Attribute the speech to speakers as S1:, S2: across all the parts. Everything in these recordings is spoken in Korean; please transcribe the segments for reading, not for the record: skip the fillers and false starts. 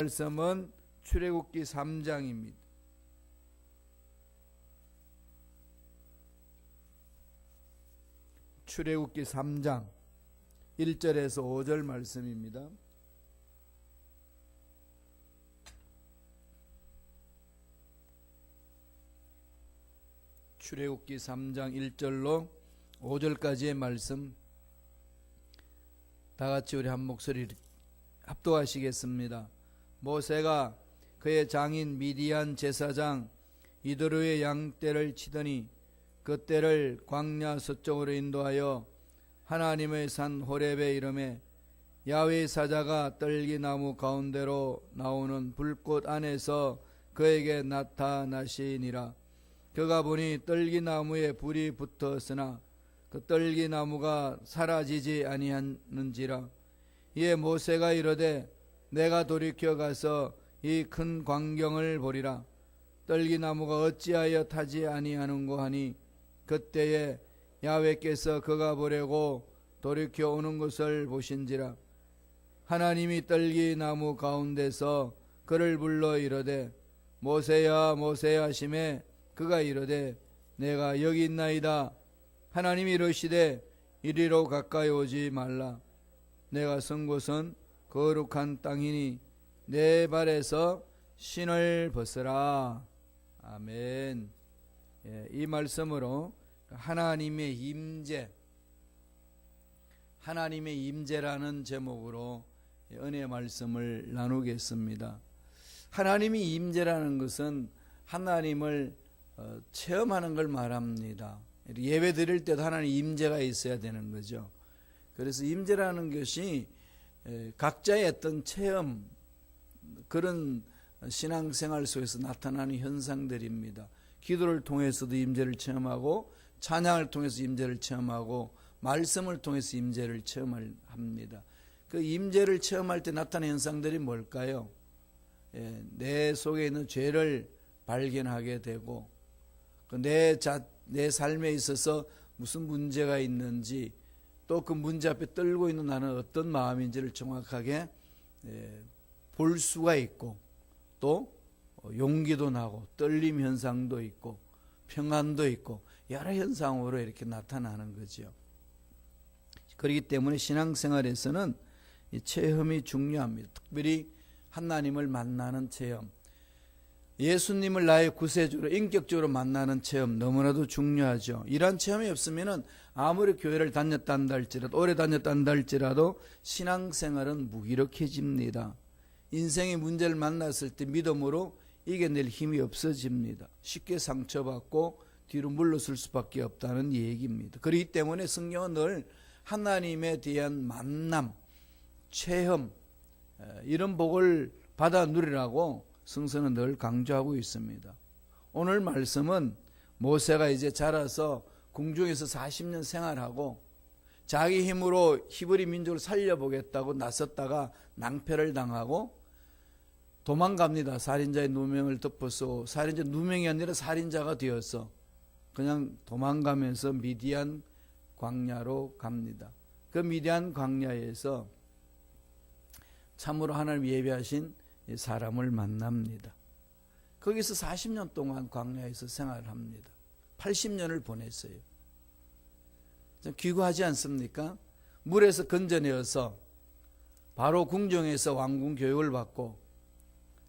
S1: 말씀은 출애굽기 3장입니다. 출애굽기 3장 1절에서 5절 말씀입니다. 출애굽기 3장 1절로 5절까지의 말씀 다같이 우리 한 목소리 합독하시겠습니다. 모세가 그의 장인 미디안 제사장 이드로의 양떼를 치더니 그 떼를 광야 서쪽으로 인도하여 하나님의 산 호렙에 이르매 야훼 사자가 떨기나무 가운데로 나오는 불꽃 안에서 그에게 나타나시니라. 그가 보니 떨기나무에 불이 붙었으나 그 떨기나무가 사라지지 아니하는지라. 이에 모세가 이르되 내가 돌이켜 가서 이 큰 광경을 보리라. 떨기나무가 어찌하여 타지 아니하는고 하니 그때에 야훼께서 그가 보려고 돌이켜 오는 것을 보신지라. 하나님이 떨기나무 가운데서 그를 불러 이르되 모세야 모세야 하시매 그가 이르되 내가 여기 있나이다. 하나님이 이르시되 이리로 가까이 오지 말라. 내가 선 곳은 거룩한 땅이니 내 발에서 신을 벗으라. 아멘. 이 말씀으로 하나님의 임재, 하나님의 임재라는 제목으로 은혜의 말씀을 나누겠습니다. 하나님의 임재라는 것은 하나님을 체험하는 걸 말합니다. 예배 드릴 때도 하나님 임재가 있어야 되는 거죠. 그래서 임재라는 것이 각자의 어떤 체험, 그런 신앙생활 속에서 나타나는 현상들입니다. 기도를 통해서도 임재를 체험하고 찬양을 통해서 임재를 체험하고 말씀을 통해서 임재를 체험합니다. 그 임재를 체험할 때 나타나는 현상들이 뭘까요? 내 속에 있는 죄를 발견하게 되고 내 삶에 있어서 무슨 문제가 있는지 또 그 문제 앞에 떨고 있는 나는 어떤 마음인지를 정확하게 볼 수가 있고 또 용기도 나고 떨림 현상도 있고 평안도 있고 여러 현상으로 이렇게 나타나는 거죠. 그렇기 때문에 신앙생활에서는 이 체험이 중요합니다. 특별히 하나님을 만나는 체험, 예수님을 나의 구세주로 인격적으로 만나는 체험 너무나도 중요하죠. 이러한 체험이 없으면 아무리 교회를 다녔다 한다 할지라도 오래 다녔다 한다 할지라도 신앙생활은 무기력해집니다. 인생의 문제를 만났을 때 믿음으로 이겨낼 힘이 없어집니다. 쉽게 상처받고 뒤로 물러설 수밖에 없다는 얘기입니다. 그렇기 때문에 성경은 늘 하나님에 대한 만남, 체험, 이런 복을 받아 누리라고 성서는 늘 강조하고 있습니다. 오늘 말씀은 모세가 이제 자라서 궁중에서 40년 생활하고 자기 힘으로 히브리 민족을 살려보겠다고 나섰다가 낭패를 당하고 도망갑니다. 살인자의 누명을 덮어서 살인자 누명이 아니라 살인자가 되어서 그냥 도망가면서 미디안 광야로 갑니다. 그 미디안 광야에서 참으로 하나님 예배하신 사람을 만납니다. 거기서 40년 동안 광야에서 생활을 합니다. 80년을 보냈어요. 좀 귀구하지 않습니까? 물에서 건져내어서 바로 궁정에서 왕궁 교육을 받고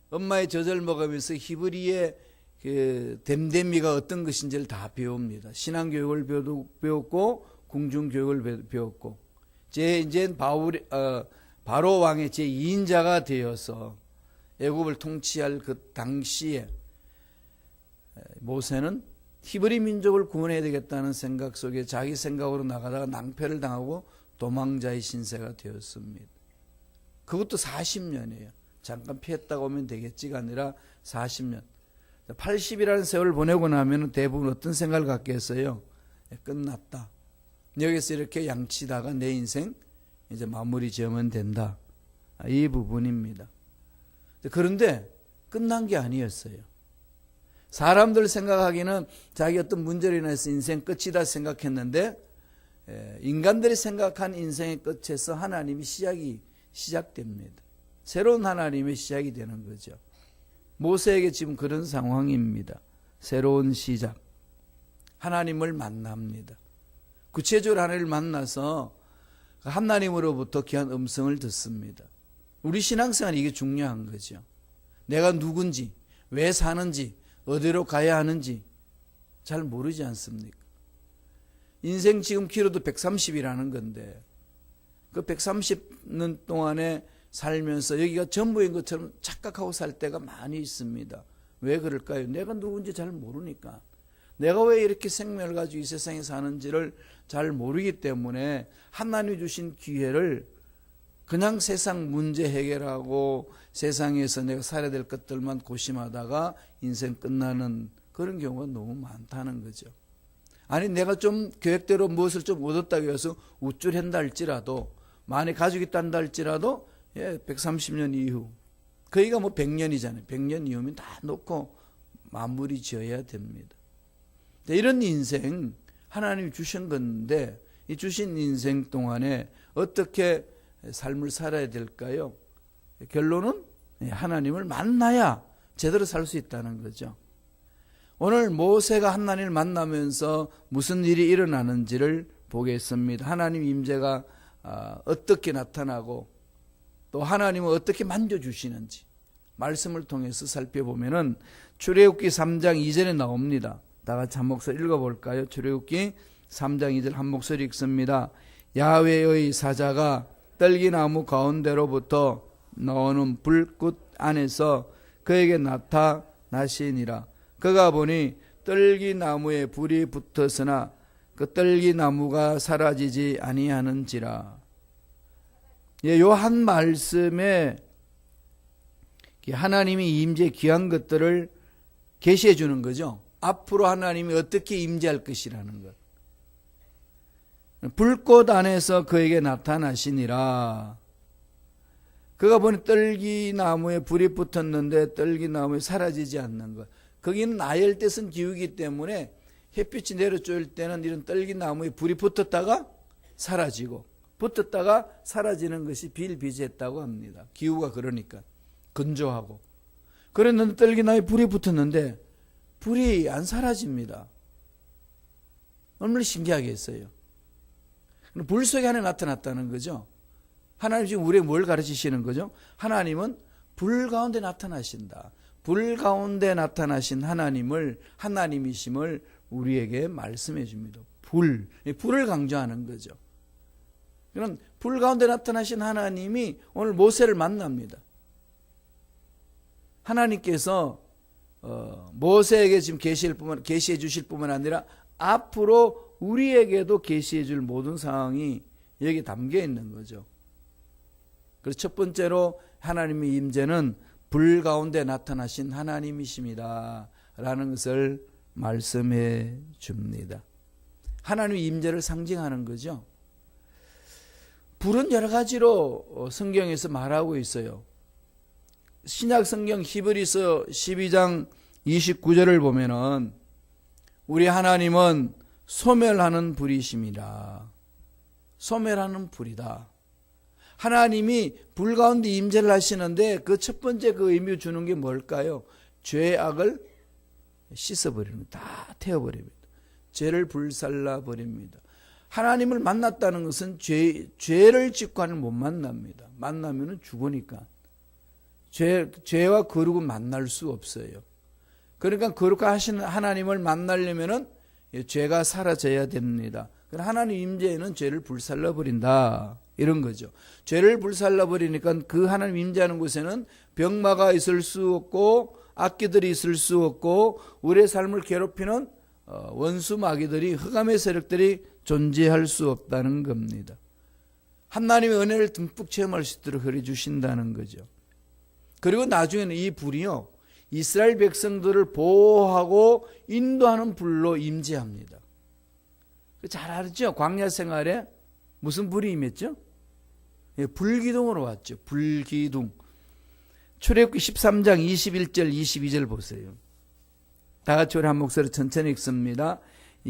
S1: 엄마의 젖을 먹으면서 히브리의 그 댐댐이가 어떤 것인지를 다 배웁니다. 신앙교육을 배웠고 궁중 교육을 배웠고 이제 바로 왕의 제2인자가 되어서 애굽을 통치할 그 당시에 모세는 히브리 민족을 구원해야 되겠다는 생각 속에 자기 생각으로 나가다가 낭패를 당하고 도망자의 신세가 되었습니다. 그것도 40년이에요. 잠깐 피했다가 오면 되겠지가 아니라 40년. 80이라는 세월을 보내고 나면 대부분 어떤 생각을 갖게 했어요? 끝났다. 여기서 이렇게 양치다가 내 인생 이제 마무리 지으면 된다. 이 부분입니다. 그런데 끝난 게 아니었어요. 사람들 생각하기는 자기 어떤 문제로 인해서 인생 끝이다 생각했는데 인간들이 생각한 인생의 끝에서 하나님이 시작됩니다. 새로운 하나님의 시작이 되는 거죠. 모세에게 지금 그런 상황입니다. 새로운 시작. 하나님을 만납니다. 구체적으로 하나님을 만나서 하나님으로부터 귀한 음성을 듣습니다. 우리 신앙생활 이게 중요한 거죠. 내가 누군지, 왜 사는지, 어디로 가야 하는지 잘 모르지 않습니까? 인생 지금 키로도 130이라는 건데 그 130년 동안에 살면서 여기가 전부인 것처럼 착각하고 살 때가 많이 있습니다. 왜 그럴까요? 내가 누군지 잘 모르니까. 내가 왜 이렇게 생명을 가지고 이 세상에 사는지를 잘 모르기 때문에 하나님이 주신 기회를 그냥 세상 문제 해결하고 세상에서 내가 살아야 될 것들만 고심하다가 인생 끝나는 그런 경우가 너무 많다는 거죠. 아니 내가 좀 계획대로 무엇을 좀 얻었다고 해서 우쭐한다 할지라도 많이 가지고 있단다 할지라도 130년 이후 거기가 뭐 100년이잖아요. 100년 이후면 다 놓고 마무리 지어야 됩니다. 이런 인생 하나님이 주신 건데 이 주신 인생 동안에 어떻게 삶을 살아야 될까요? 결론은 하나님을 만나야 제대로 살 수 있다는 거죠. 오늘 모세가 하나님을 만나면서 무슨 일이 일어나는지를 보겠습니다. 하나님 임재가 어떻게 나타나고 또 하나님은 어떻게 만져주시는지 말씀을 통해서 살펴보면은 출애굽기 3장 2절에 나옵니다. 다 같이 한 목소리 읽어볼까요? 출애굽기 3장 2절 한 목소리 읽습니다. 야훼의 사자가 떨기나무 가운데로부터 나오는 불꽃 안에서 그에게 나타나시니라. 그가 보니 떨기나무에 불이 붙었으나 그 떨기나무가 사라지지 아니하는지라. 요 한 말씀에 하나님이 임재 귀한 것들을 계시해 주는 거죠. 앞으로 하나님이 어떻게 임재할 것이라는 것. 불꽃 안에서 그에게 나타나시니라. 그가 보니 떨기나무에 불이 붙었는데 떨기나무에 사라지지 않는 것. 거기는 아열대성 기후이기 때문에 햇빛이 내려쬐을 때는 이런 떨기나무에 불이 붙었다가 사라지고 붙었다가 사라지는 것이 비일비재했다고 합니다. 기후가 그러니까 건조하고. 그랬는데 떨기나무에 불이 붙었는데 불이 안 사라집니다. 얼마나 신기하겠어요. 불 속에 하나 나타났다는 거죠. 하나님 지금 우리에게 뭘 가르치시는 거죠? 하나님은 불 가운데 나타나신다. 불 가운데 나타나신 하나님이심을 우리에게 말씀해 줍니다. 불을 강조하는 거죠. 그럼 불 가운데 나타나신 하나님이 오늘 모세를 만납니다. 하나님께서 모세에게 지금 계시해 주실 뿐만 아니라 앞으로 우리에게도 계시해 줄 모든 상황이 여기 담겨 있는 거죠. 그래서 첫 번째로 하나님의 임재는 불 가운데 나타나신 하나님이십니다 라는 것을 말씀해 줍니다. 하나님의 임재를 상징하는 거죠. 불은 여러 가지로 성경에서 말하고 있어요. 신약 성경 히브리서 12장 29절을 보면은 우리 하나님은 소멸하는 불이십니다. 소멸하는 불이다. 하나님이 불 가운데 임재를 하시는데 그 첫 번째 그 의미 주는 게 뭘까요? 죄악을 씻어버립니다. 다 태워버립니다. 죄를 불살라 버립니다. 하나님을 만났다는 것은 죄를 짓고 하는 못 만납니다. 만나면 죽으니까. 죄와 거룩은 만날 수 없어요. 그러니까 거룩하신 하나님을 만나려면은 죄가 사라져야 됩니다. 하나님 임재에는 죄를 불살라 버린다. 이런 거죠. 죄를 불살라 버리니까 그 하나님 임재하는 곳에는 병마가 있을 수 없고 악기들이 있을 수 없고 우리의 삶을 괴롭히는 원수 마귀들이 흑암의 세력들이 존재할 수 없다는 겁니다. 하나님의 은혜를 듬뿍 체험할 수 있도록 허리 주신다는 거죠. 그리고 나중에는 이 불이요 이스라엘 백성들을 보호하고 인도하는 불로 임재합니다. 잘 알죠? 광야 생활에 무슨 불이 임했죠? 불기둥으로 왔죠. 불기둥. 출애굽기 13장 21절 22절 보세요. 다 같이 우리 한 목소리 천천히 읽습니다.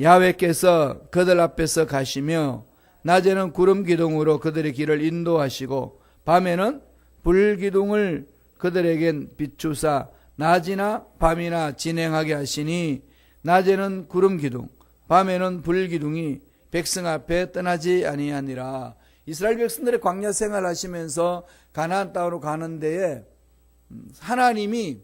S1: 야훼께서 그들 앞에서 가시며 낮에는 구름 기둥으로 그들의 길을 인도하시고 밤에는 불기둥을 그들에겐 비추사 낮이나 밤이나 진행하게 하시니 낮에는 구름기둥 밤에는 불기둥이 백성 앞에 떠나지 아니하니라. 이스라엘 백성들의 광야 생활하시면서 가나안 땅으로 가는 데에 하나님이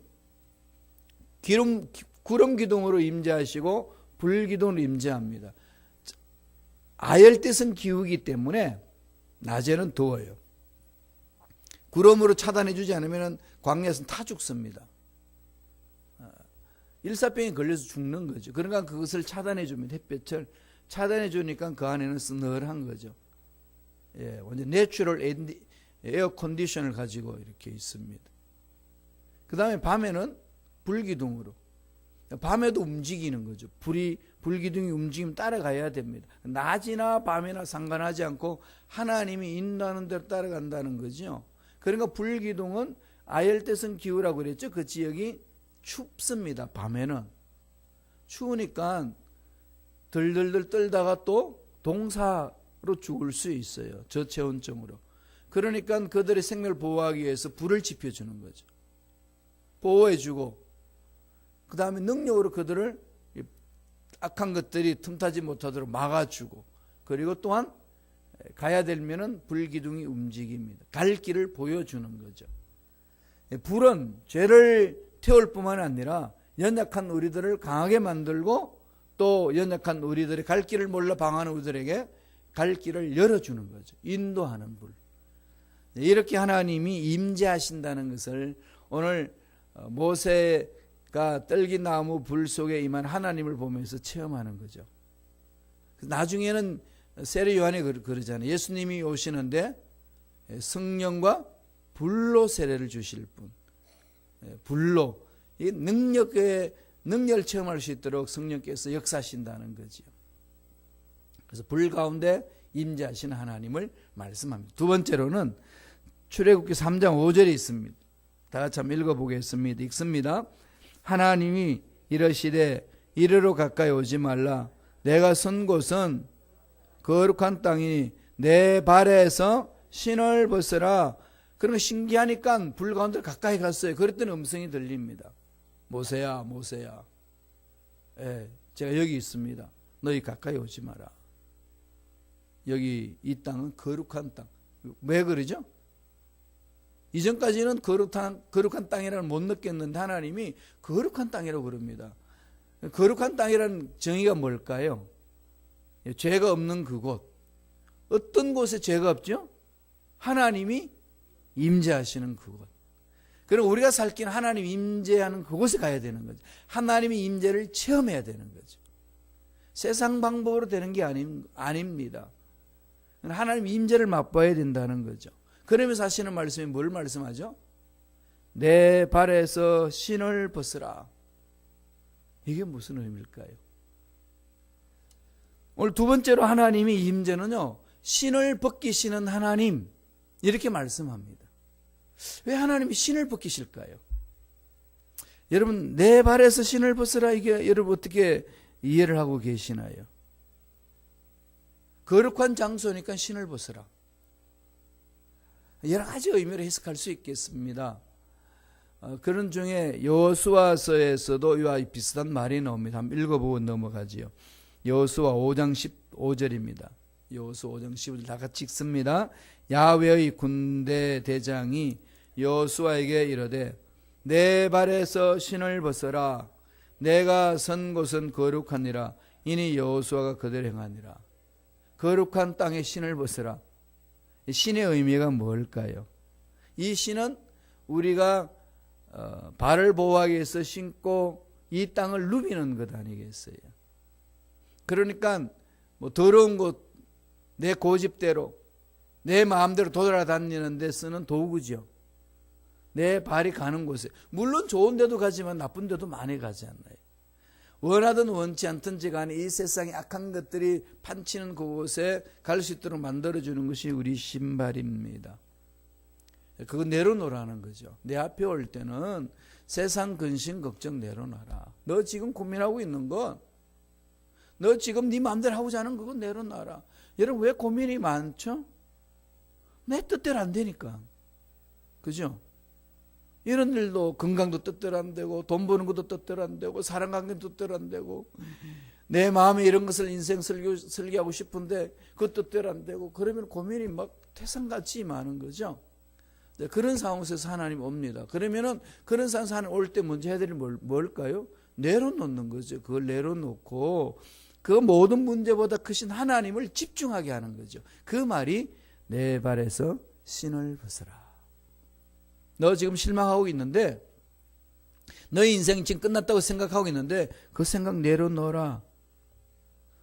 S1: 구름기둥으로 임재하시고 불기둥으로 임재합니다. 아열대성 기후이기 때문에 낮에는 더워요. 구름으로 차단해 주지 않으면 광야에서는 다 죽습니다. 일사병에 걸려서 죽는 거죠. 그러니까 그것을 차단해 줍니다. 햇볕을 차단해 주니까 그 안에는 서늘한 거죠. 예, 완전 내추럴 에어 컨디션을 가지고 이렇게 있습니다. 그 다음에 밤에는 불기둥으로. 밤에도 움직이는 거죠. 불기둥이 움직이면 따라가야 됩니다. 낮이나 밤이나 상관하지 않고 하나님이 인도하는 대로 따라간다는 거죠. 그러니까 불기둥은 아열대성 기후라고 그랬죠. 그 지역이 춥습니다. 밤에는. 추우니까 덜덜덜 떨다가 또 동사로 죽을 수 있어요. 저체온증으로. 그러니까 그들의 생명을 보호하기 위해서 불을 지펴주는 거죠. 보호해주고 그 다음에 능력으로 그들을 악한 것들이 틈타지 못하도록 막아주고 그리고 또한 가야 되면은 불기둥이 움직입니다. 갈 길을 보여주는 거죠. 불은 죄를 태울 뿐만 아니라 연약한 우리들을 강하게 만들고 또 연약한 우리들의 갈 길을 몰라 방황하는 우리들에게 갈 길을 열어주는 거죠. 인도하는 불. 이렇게 하나님이 임재하신다는 것을 오늘 모세가 떨기나무 불 속에 임한 하나님을 보면서 체험하는 거죠. 나중에는 세례 요한이 그러잖아요. 예수님이 오시는데 성령과 불로 세례를 주실 분. 불로 이 능력을 체험할 수 있도록 성령께서 역사하신다는 거죠. 그래서 불 가운데 임재하신 하나님을 말씀합니다. 두 번째로는 출애굽기 3장 5절이 있습니다. 다 같이 한번 읽어보겠습니다. 읽습니다. 하나님이 이르시되 이리로 가까이 오지 말라. 내가 선 곳은 거룩한 땅이니 내 발에서 신을 벗으라. 그러면 신기하니까 불 가운데 가까이 갔어요. 그랬더니 음성이 들립니다. 모세야 모세야, 제가 여기 있습니다. 너희 가까이 오지 마라. 여기 이 땅은 거룩한 땅. 왜 그러죠? 이전까지는 거룩한 땅이라는 못 느꼈는데 하나님이 거룩한 땅이라고 그럽니다. 거룩한 땅이라는 정의가 뭘까요? 죄가 없는 그곳. 어떤 곳에 죄가 없죠? 하나님이 임재하시는 그곳. 그럼 우리가 살 길은 하나님 임재하는 그곳에 가야 되는 거죠. 하나님의 임재를 체험해야 되는 거죠. 세상 방법으로 되는 게 아닙니다. 하나님 임재를 맛봐야 된다는 거죠. 그러면서 하시는 말씀이 뭘 말씀하죠? 내 발에서 신을 벗으라. 이게 무슨 의미일까요? 오늘 두 번째로 하나님의 임재는요, 신을 벗기시는 하나님, 이렇게 말씀합니다. 왜 하나님이 신을 벗기실까요? 여러분, 내 발에서 신을 벗으라, 이게 여러분 어떻게 이해를 하고 계시나요? 거룩한 장소니까 신을 벗으라. 여러 가지 의미로 해석할 수 있겠습니다. 그런 중에 여호수아서에서도 이와 비슷한 말이 나옵니다. 한번 읽어보고 넘어가지요. 여호수아 5장 15절입니다. 여호수아 5장 15절 다 같이 읽습니다. 야훼의 군대 대장이 여호수아에게 이르되 내 발에서 신을 벗어라. 내가 선 곳은 거룩하니라. 이니 여호수아가 그대로 행하니라. 거룩한 땅에 신을 벗어라. 신의 의미가 뭘까요? 이 신은 우리가 발을 보호하기 위해서 신고 이 땅을 누비는 것 아니겠어요? 그러니까 뭐 더러운 곳, 내 고집대로 내 마음대로 돌아다니는 데 쓰는 도구죠. 내 발이 가는 곳에. 물론 좋은 데도 가지만 나쁜 데도 많이 가지 않나요? 원하든 원치 않든지 간에 이 세상의 악한 것들이 판치는 그곳에 갈 수 있도록 만들어주는 것이 우리 신발입니다. 그거 내려놓으라는 거죠. 내 앞에 올 때는 세상 근심 걱정 내려놔라. 너 지금 고민하고 있는 건, 너 지금 네 마음대로 하고자 하는 그거 내려놔라. 여러분 왜 고민이 많죠? 내 뜻대로 안 되니까. 그죠? 이런 일도 건강도 뜻대로 안 되고 돈 버는 것도 뜻대로 안 되고 사랑관계도 뜻대로 안 되고 내 마음에 이런 것을 인생 설계하고 싶은데 그 뜻대로 안 되고 그러면 고민이 막 태산같이 많은 거죠. 그런 상황에서 하나님 옵니다. 그러면은 그런 상황에서 하나님 올 때 먼저 해야 될 일이 뭘까요? 내려놓는 거죠. 그걸 내려놓고 그 모든 문제보다 크신 하나님을 집중하게 하는 거죠. 그 말이 내 발에서 신을 벗어라. 너 지금 실망하고 있는데 너의 인생이 지금 끝났다고 생각하고 있는데 그 생각 내려놓아라.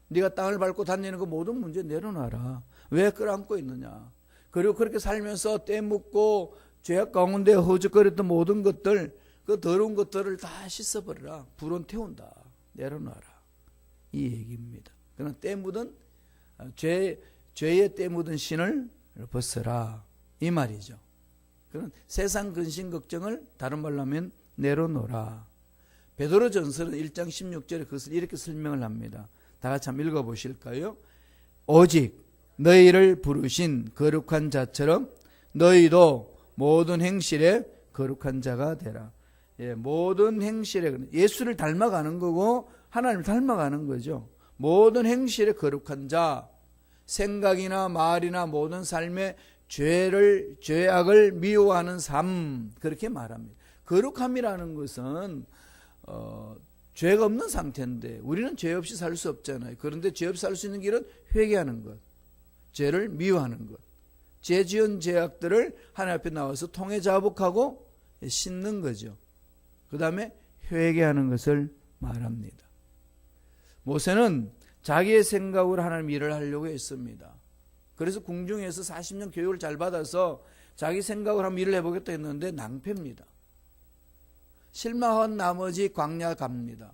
S1: 네가 땅을 밟고 다니는 그 모든 문제 내려놔라. 왜 끌어안고 있느냐. 그리고 그렇게 살면서 떼묻고 죄악 가운데 허죽거렸던 모든 것들, 그 더러운 것들을 다 씻어버려라. 불은 태운다. 내려놔라. 이 얘기입니다. 그러나 떼묻은 죄에 떼묻은 신을 벗어라. 이 말이죠. 그런 세상 근심 걱정을 다른 말로 하면 내려놓아라. 베드로전서는 1장 16절에 그것을 이렇게 설명을 합니다. 다 같이 한번 읽어보실까요? 오직 너희를 부르신 거룩한 자처럼 너희도 모든 행실에 거룩한 자가 되라. 모든 행실에 예수를 닮아가는 거고 하나님을 닮아가는 거죠. 모든 행실에 거룩한 자, 생각이나 말이나 모든 삶에 죄악을 미워하는 삶, 그렇게 말합니다. 거룩함이라는 것은 죄가 없는 상태인데 우리는 죄 없이 살 수 없잖아요. 그런데 죄 없이 살 수 있는 길은 회개하는 것, 죄를 미워하는 것, 죄 지은 죄악들을 하나님 앞에 나와서 통해 자복하고 씻는 거죠. 그 다음에 회개하는 것을 말합니다. 모세는 자기의 생각으로 하나님 일을 하려고 했습니다. 그래서 궁중에서 40년 교육을 잘 받아서 자기 생각으로 한번 일을 해보겠다 했는데 낭패입니다. 실망한 나머지 광야 갑니다.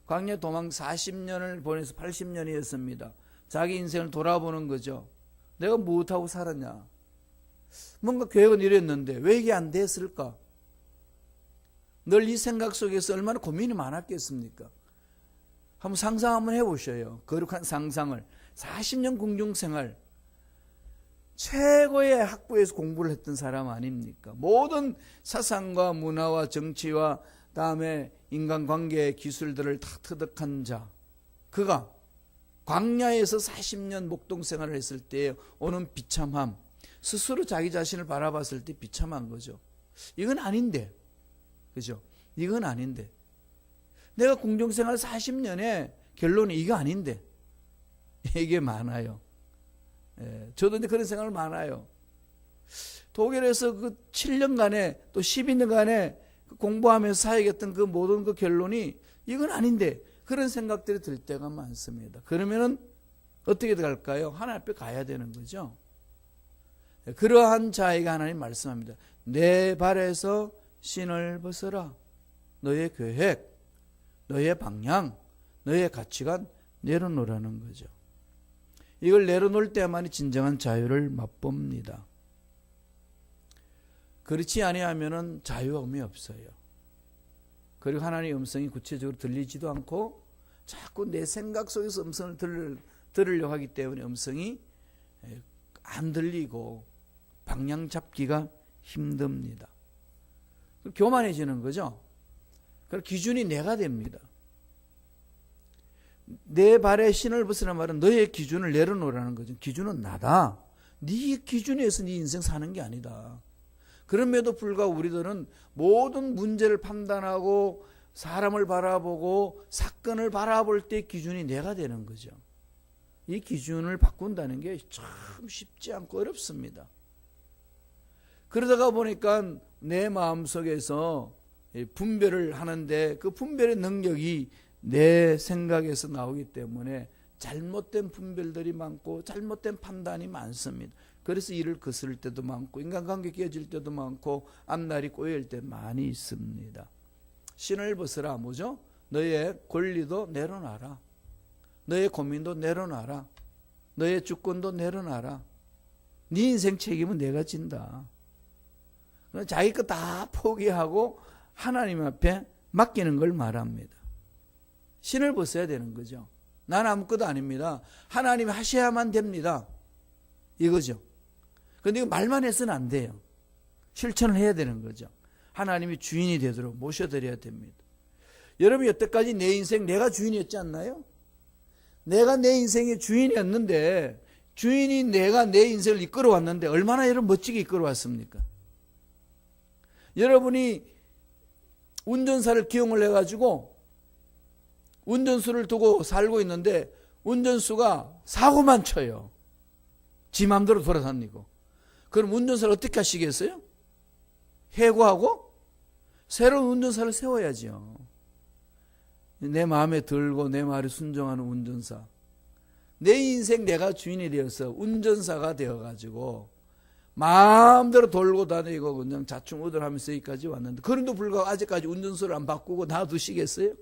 S1: 광야 도망 40년을 보내서 80년이었습니다. 자기 인생을 돌아보는 거죠. 내가 무엇하고 살았냐. 뭔가 계획은 이랬는데 왜 이게 안 됐을까? 늘 이 생각 속에서 얼마나 고민이 많았겠습니까? 한번 상상 한번 해보셔요. 거룩한 상상을. 40년 궁중생활. 최고의 학부에서 공부를 했던 사람 아닙니까? 모든 사상과 문화와 정치와 다음에 인간관계의 기술들을 다 터득한 자. 그가 광야에서 40년 목동생활을 했을 때 오는 비참함. 스스로 자기 자신을 바라봤을 때 비참한 거죠. 이건 아닌데. 그죠? 이건 아닌데. 내가 궁중생활 40년에 결론이 이거 아닌데. 이게 많아요. 저도 이제 그런 생각을 많아요. 독일에서 그 7년간에 또 12년간에 공부하면서 사역했던 그 모든 그 결론이 이건 아닌데 그런 생각들이 들 때가 많습니다. 그러면은 어떻게 갈까요? 하나님 앞에 가야 되는 거죠. 그러한 자에게 하나님 말씀합니다. 내 발에서 신을 벗어라. 너의 계획, 너의 방향, 너의 가치관 내려놓으라는 거죠. 이걸 내려놓을 때만이 진정한 자유를 맛봅니다. 그렇지 아니하면은 자유함이 없어요. 그리고 하나님의 음성이 구체적으로 들리지도 않고 자꾸 내 생각 속에서 음성을 들으려고 하기 때문에 음성이 안 들리고 방향 잡기가 힘듭니다. 교만해지는 거죠. 그 기준이 내가 됩니다. 내 발에 신을 벗으라는 말은 너의 기준을 내려놓으라는 거죠. 기준은 나다. 네 기준에서 네 인생 사는 게 아니다. 그럼에도 불구하고 우리들은 모든 문제를 판단하고 사람을 바라보고 사건을 바라볼 때 기준이 내가 되는 거죠. 이 기준을 바꾼다는 게 참 쉽지 않고 어렵습니다. 그러다가 보니까 내 마음속에서 분별을 하는데 그 분별의 능력이 내 생각에서 나오기 때문에 잘못된 분별들이 많고 잘못된 판단이 많습니다. 그래서 일을 거스를 때도 많고 인간관계 깨질 때도 많고 앞날이 꼬일 때 많이 있습니다. 신을 벗으라. 뭐죠? 너의 권리도 내려놔라. 너의 고민도 내려놔라. 너의 주권도 내려놔라. 네 인생 책임은 내가 진다. 자기 거 다 포기하고 하나님 앞에 맡기는 걸 말합니다. 신을 벗어야 되는 거죠. 난 아무것도 아닙니다. 하나님이 하셔야만 됩니다. 이거죠. 그런데 이거 말만 해서는 안 돼요. 실천을 해야 되는 거죠. 하나님이 주인이 되도록 모셔드려야 됩니다. 여러분 여태까지 내 인생 내가 주인이었지 않나요? 내가 내 인생의 주인이었는데 주인이 내가 내 인생을 이끌어왔는데 얼마나 여러분 멋지게 이끌어왔습니까? 여러분이 운전사를 기용을 해가지고 운전수를 두고 살고 있는데 운전수가 사고만 쳐요. 지 맘대로 돌아다니고. 그럼 운전사를 어떻게 하시겠어요? 해고하고 새로운 운전사를 세워야죠. 내 마음에 들고 내 말에 순종하는 운전사. 내 인생 내가 주인이 되어서 운전사가 되어가지고 마음대로 돌고 다니고 그냥 자충우돌하면서 여기까지 왔는데 그럼도 불구하고 아직까지 운전수를 안 바꾸고 놔두시겠어요?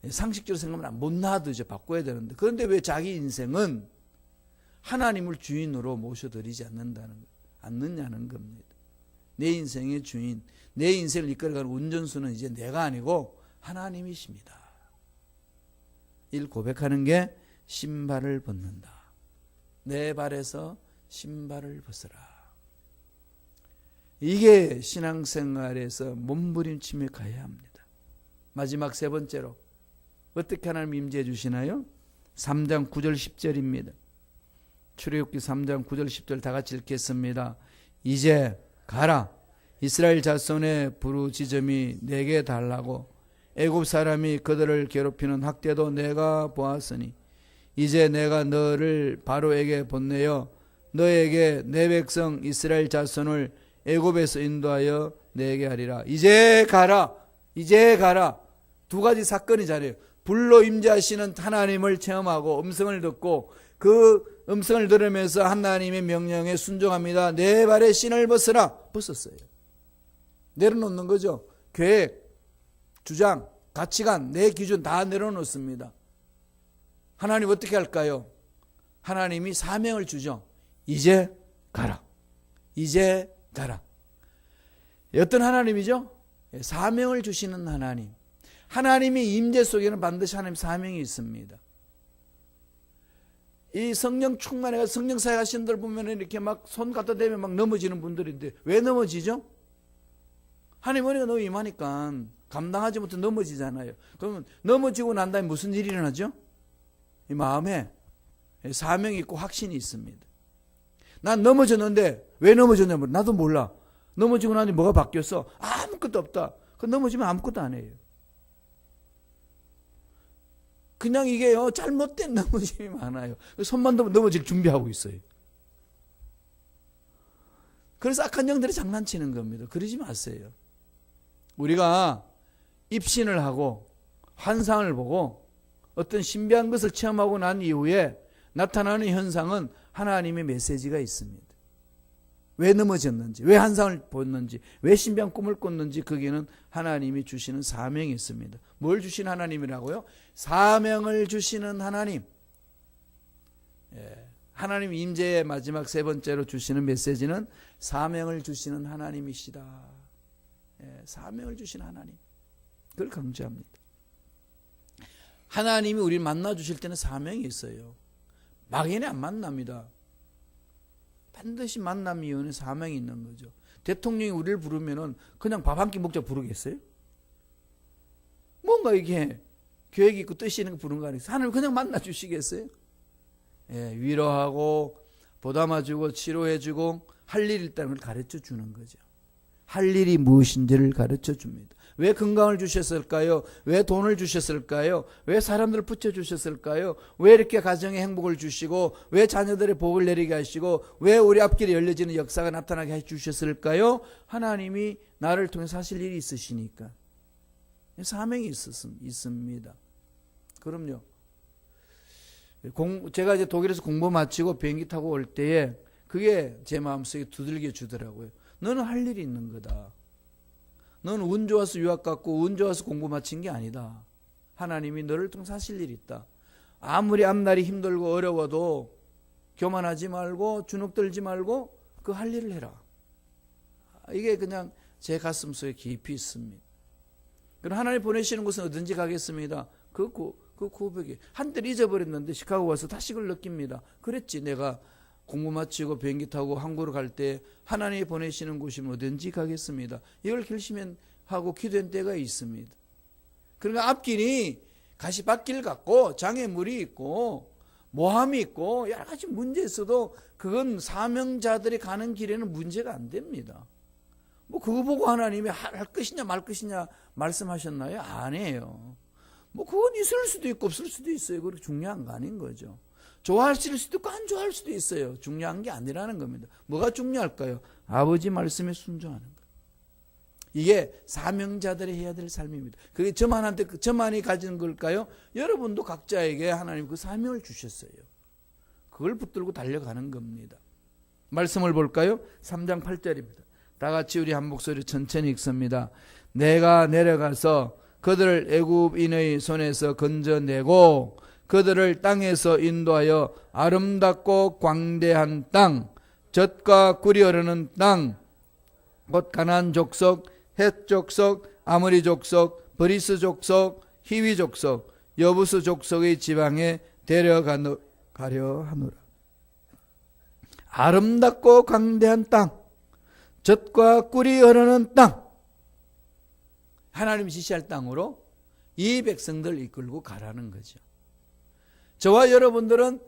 S1: 상식적으로 생각하면 못 놔두죠. 바꿔야 되는데. 그런데 왜 자기 인생은 하나님을 주인으로 모셔드리지 않느냐는 겁니다. 내 인생의 주인, 내 인생을 이끌어가는 운전수는 이제 내가 아니고 하나님이십니다. 이를 고백하는 게 신발을 벗는다. 내 발에서 신발을 벗으라. 이게 신앙생활에서 몸부림치며 가야 합니다. 마지막 세 번째로 어떻게 하나님 임재해 주시나요? 3장 9절 10절입니다. 출애굽기 3장 9절 10절 다 같이 읽겠습니다. 이제 가라. 이스라엘 자손의 부르짖음이 내게 달라고 애굽 사람이 그들을 괴롭히는 학대도 내가 보았으니 이제 내가 너를 바로에게 보내어 너에게 내 백성 이스라엘 자손을 애굽에서 인도하여 내게 하리라. 이제 가라. 이제 가라. 두 가지 사건이잖아요. 불로 임재하시는 하나님을 체험하고 음성을 듣고 그 음성을 들으면서 하나님의 명령에 순종합니다. 내 발에 신을 벗으라. 벗었어요. 내려놓는 거죠. 계획, 주장, 가치관, 내 기준 다 내려놓습니다. 하나님 어떻게 할까요? 하나님이 사명을 주죠. 이제 가라. 이제 가라. 어떤 하나님이죠? 사명을 주시는 하나님. 하나님의 임재 속에는 반드시 하나님 사명이 있습니다. 이 성령 충만해가 성령 사역하시는 분들 보면 이렇게 막 손 갖다 대면 막 넘어지는 분들인데 왜 넘어지죠? 하나님 은혜가 너무 임하니까 감당하지 못해 넘어지잖아요. 그러면 넘어지고 난 다음에 무슨 일이 일어나죠? 이 마음에 사명이 있고 확신이 있습니다. 난 넘어졌는데 왜 넘어졌냐면 나도 몰라. 넘어지고 나니 뭐가 바뀌었어? 아무것도 없다. 그 넘어지면 아무것도 안 해요. 그냥 이게요 잘못된 넘어짐이 많아요. 손만 대면 넘어질 준비하고 있어요. 그래서 악한 영들이 장난치는 겁니다. 그러지 마세요. 우리가 입신을 하고 환상을 보고 어떤 신비한 것을 체험하고 난 이후에 나타나는 현상은 하나님의 메시지가 있습니다. 왜 넘어졌는지, 왜 환상을 보았는지, 왜 신비한 꿈을 꿨는지 거기는 하나님이 주시는 사명이 있습니다. 뭘 주신 하나님이라고요? 사명을 주시는 하나님. 하나님 임재의 마지막 세 번째로 주시는 메시지는 사명을 주시는 하나님이시다. 사명을 주시는 하나님. 그걸 강조합니다. 하나님이 우리를 만나 주실 때는 사명이 있어요. 막연히 안 만납니다. 반드시 만남 이유는 사명이 있는 거죠. 대통령이 우리를 부르면은 그냥 밥 한 끼 먹자 부르겠어요? 뭔가 이게 계획이 있고 뜻이 있는 거 부르는 거 아니에요? 하나님 그냥 만나 주시겠어요? 위로하고 보담아주고 치료해주고 할 일이 있다는 걸 가르쳐 주는 거죠. 할 일이 무엇인지를 가르쳐 줍니다. 왜 건강을 주셨을까요? 왜 돈을 주셨을까요? 왜 사람들을 붙여주셨을까요? 왜 이렇게 가정의 행복을 주시고 왜 자녀들의 복을 내리게 하시고 왜 우리 앞길에 열려지는 역사가 나타나게 해주셨을까요? 하나님이 나를 통해서 하실 일이 있으시니까. 사명이 있습니다. 그럼요. 제가 이제 독일에서 공부 마치고 비행기 타고 올 때에 그게 제 마음속에 두들겨 주더라고요. 너는 할 일이 있는 거다. 너는 운 좋아서 유학 갔고 운 좋아서 공부 마친 게 아니다. 하나님이 너를 통해서 하실 일이 있다. 아무리 앞날이 힘들고 어려워도 교만하지 말고 주눅들지 말고 그 할 일을 해라. 이게 그냥 제 가슴속에 깊이 있습니다. 그럼 하나님 보내시는 곳은 어딘지 가겠습니다. 그 고백이 한때를 잊어버렸는데 시카고 와서 다시 그걸 느낍니다. 그랬지 내가 공부 마치고 비행기 타고 한국으로 갈 때 하나님이 보내시는 곳이면 어딘지 가겠습니다. 이걸 결심하고 기도한 때가 있습니다. 그러니까 앞길이 가시밭길 같고 장애물이 있고 모함이 있고 여러 가지 문제 있어도 그건 사명자들이 가는 길에는 문제가 안 됩니다. 뭐 그거 보고 하나님이 할 것이냐 말 것이냐 말씀하셨나요? 아니에요. 뭐 그건 있을 수도 있고 없을 수도 있어요. 그렇게 중요한 거 아닌 거죠. 좋아하실 수도 있고 안 좋아할 수도 있어요. 중요한 게 아니라는 겁니다. 뭐가 중요할까요? 아버지 말씀에 순종하는 거. 이게 사명자들이 해야 될 삶입니다. 그게 저만이 가진 걸까요? 여러분도 각자에게 하나님 그 사명을 주셨어요. 그걸 붙들고 달려가는 겁니다. 말씀을 볼까요? 3장 8절입니다. 다 같이 우리 한 목소리 천천히 읽습니다. 내가 내려가서 그들을 애굽인의 손에서 건져내고 그들을 땅에서 인도하여 아름답고 광대한 땅, 젖과 꿀이 흐르는 땅, 곧 가나안 족속, 헷 족속, 아모리 족속, 브리스 족속, 히위 족속, 여부스 족속의 지방에 데려가려 하노라. 아름답고 광대한 땅, 젖과 꿀이 흐르는 땅, 하나님 지시할 땅으로 이 백성들 이끌고 가라는 거죠. 저와 여러분들은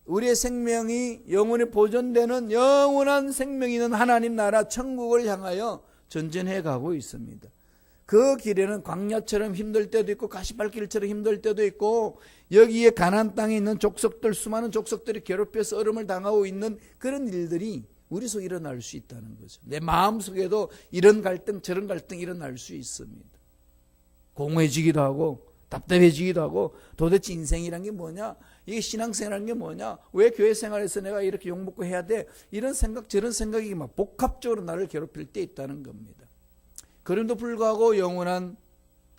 S1: 우리의 생명이 영원히 보존되는 영원한 생명이 있는 하나님 나라 천국을 향하여 전진해 가고 있습니다. 그 길에는 광야처럼 힘들 때도 있고 가시밭길처럼 힘들 때도 있고 여기에 가나안 땅에 있는 족속들, 수많은 족속들이 괴롭혀서 얼음을 당하고 있는 그런 일들이 우리 속에 일어날 수 있다는 거죠. 내 마음속에도 이런 갈등 저런 갈등 일어날 수 있습니다. 공허해지기도 하고 답답해지기도 하고 도대체 인생이란 게 뭐냐? 이게 신앙생활이란 게 뭐냐? 왜 교회 생활에서 내가 이렇게 욕먹고 해야 돼? 이런 생각 저런 생각이 막 복합적으로 나를 괴롭힐 때 있다는 겁니다. 그럼에도 불구하고 영원한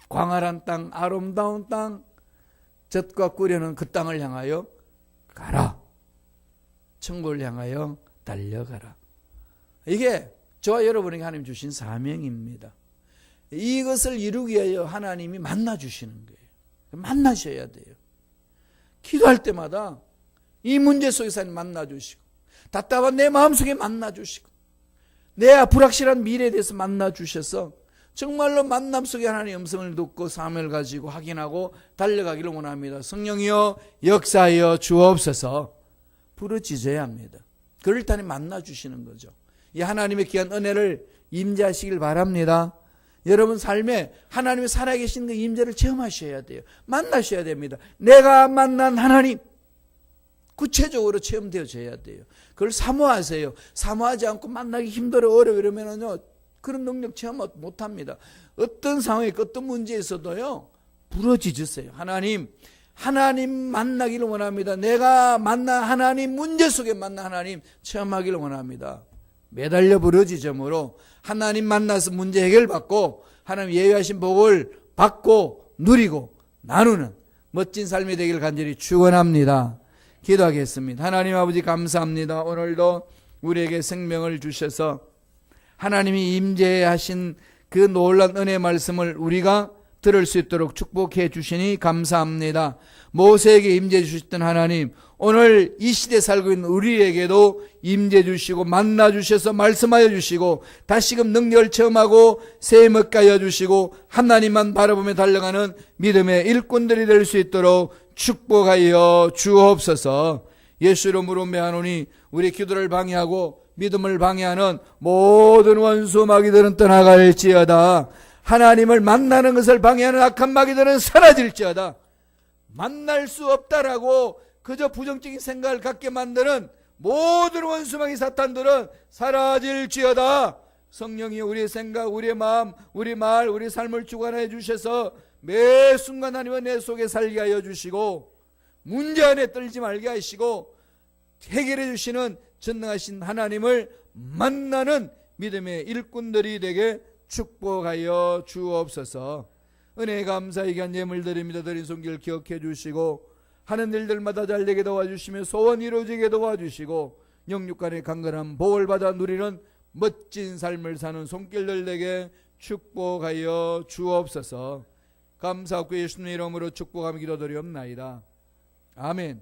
S1: 광활한 땅, 아름다운 땅, 젖과 꿀이는 그 땅을 향하여 가라. 천국을 향하여 달려가라. 이게 저와 여러분에게 하나님 주신 사명입니다. 이것을 이루기 위하여 하나님이 만나주시는 거예요. 만나셔야 돼요. 기도할 때마다 이 문제 속에서 만나주시고 답답한 내 마음속에 만나주시고 내 불확실한 미래에 대해서 만나주셔서 정말로 만남 속에 하나님의 음성을 듣고 사명을 가지고 확인하고 달려가기를 원합니다. 성령이여 역사하여 주옵소서. 부르짖어야 합니다. 그럴 때 만나주시는 거죠. 이 하나님의 귀한 은혜를 임재하시길 바랍니다. 여러분 삶에 하나님이 살아계신 그 임재를 체험하셔야 돼요. 만나셔야 됩니다. 내가 만난 하나님 구체적으로 체험되어져야 돼요. 그걸 사모하세요. 사모하지 않고 만나기 힘들어 어려워 이러면요 그런 능력 체험 못합니다. 어떤 상황에 어떤 문제에 있어도요 부르짖으세요. 하나님 만나기를 원합니다. 내가 만난 하나님 문제 속에 만난 하나님 체험하기를 원합니다. 매달려 부르짖음으로 하나님 만나서 문제 해결받고 하나님 예외하신 복을 받고 누리고 나누는 멋진 삶이 되기를 간절히 축원합니다. 기도하겠습니다. 하나님 아버지 감사합니다. 오늘도 우리에게 생명을 주셔서 하나님이 임재하신 그 놀라운 은혜의 말씀을 우리가 들을 수 있도록 축복해 주시니 감사합니다. 모세에게 임재해 주셨던 하나님, 오늘 이 시대에 살고 있는 우리에게도 임재해 주시고 만나 주셔서 말씀하여 주시고 다시금 능력을 체험하고 새해 먹게 주시고 하나님만 바라보며 달려가는 믿음의 일꾼들이 될 수 있도록 축복하여 주옵소서. 예수 이름으로 매하노니 우리 기도를 방해하고 믿음을 방해하는 모든 원수 마귀들은 떠나갈지어다. 하나님을 만나는 것을 방해하는 악한 마귀들은 사라질지어다. 만날 수 없다라고 그저 부정적인 생각을 갖게 만드는 모든 원수마귀 사탄들은 사라질지어다. 성령이 우리의 생각, 우리의 마음, 우리 말, 우리 삶을 주관해 주셔서 매 순간 하나님은 내 속에 살게 하여 주시고 문제 안에 떨지 말게 하시고 해결해 주시는 전능하신 하나님을 만나는 믿음의 일꾼들이 되게 축복하여 주옵소서. 은혜에 감사히 귀한 예물 드립니다. 드린 손길 기억해 주시고 하는 일들마다 잘되게 도와주시며 소원 이루어지게 도와주시고 영육간의 강건한 복을 받아 누리는 멋진 삶을 사는 손길들 되게 축복하여 주옵소서. 감사하고 예수님의 이름으로 축복하며 기도드리옵나이다. 아멘.